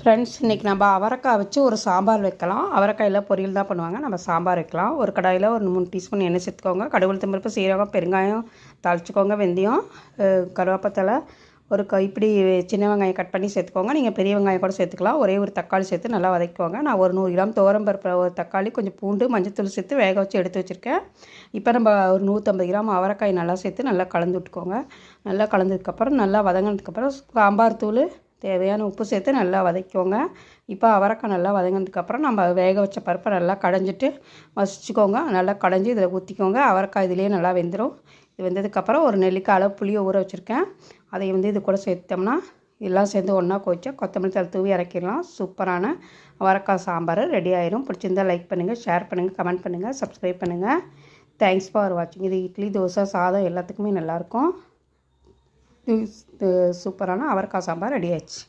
Friends, இன்றைக்கி நம்ம அவரைக்காய் வச்சு ஒரு சாம்பார் வைக்கலாம். அவரைக்காயில் பொரியல் தான் பண்ணுவாங்க. நம்ம சாம்பார் வைக்கலாம். ஒரு கடாயில் ஒரு 3 டீஸ்பூன் எண்ணெய் சேர்த்துக்கோங்க. கடுகு, உளுத்தம் பருப்பு, சீரகம், பெருங்காயம் தாளிச்சுக்கோங்க. வெந்தயம், கருவேப்பத்தலை, ஒரு கைப்பிடி சின்ன வெங்காயம் கட் பண்ணி சேர்த்துக்கோங்க. நீங்கள் பெரிய வெங்காயம் கூட சேர்த்துக்கலாம். ஒரே ஒரு தக்காளி சேர்த்து நல்லா வதக்கிக்கோங்க. நான் ஒரு 100 கிராம் துவரம்பருப்பு, ஒரு தக்காளி, கொஞ்சம் பூண்டு, மஞ்சத்தூள் சேர்த்து வேக வச்சு எடுத்து வச்சுருக்கேன். இப்போ நம்ம ஒரு 150 கிராம் அவரைக்காய் நல்லா சேர்த்து நல்லா கலந்து விட்டுக்கோங்க. நல்லா கலந்ததுக்கப்புறம் நல்லா வதங்கினதுக்கப்புறம் சாம்பார் தூள், தேவையான உப்பு சேர்த்து நல்லா வதக்கிக்கோங்க. இப்போ அவரைக்காய் நல்லா வதங்கினதுக்கப்புறம் நம்ம வேக வச்ச பருப்பை நல்லா கடைஞ்சிட்டு மசிச்சுக்கோங்க. நல்லா கடைஞ்சி இதில் ஊற்றிக்கோங்க. அவரைக்காய் இதிலே நல்லா வெந்துடும். இது வெந்ததுக்கப்புறம் ஒரு நெல்லிக்காய் அளவு புளியை ஊற வச்சுருக்கேன். அதை இது கூட சேர்த்தோம்னா எல்லாம் சேர்ந்து ஒன்றா கொதிச்சா கொத்தமல்லி தழை தூவி இறக்கிடலாம். சூப்பரான அவரைக்காய் சாம்பார் ரெடி ஆயிரும். பிடிச்சிருந்தால் லைக் பண்ணுங்கள், ஷேர் பண்ணுங்கள், கமெண்ட் பண்ணுங்கள், சப்ஸ்கிரைப் பண்ணுங்கள். தேங்க்ஸ் ஃபார் வாட்சிங். இது இட்லி, தோசை, சாதம் எல்லாத்துக்குமே நல்லாயிருக்கும். சூப்பரான அவரைக்காய் சாம்பார் ரெடி ஆயிடுச்சு.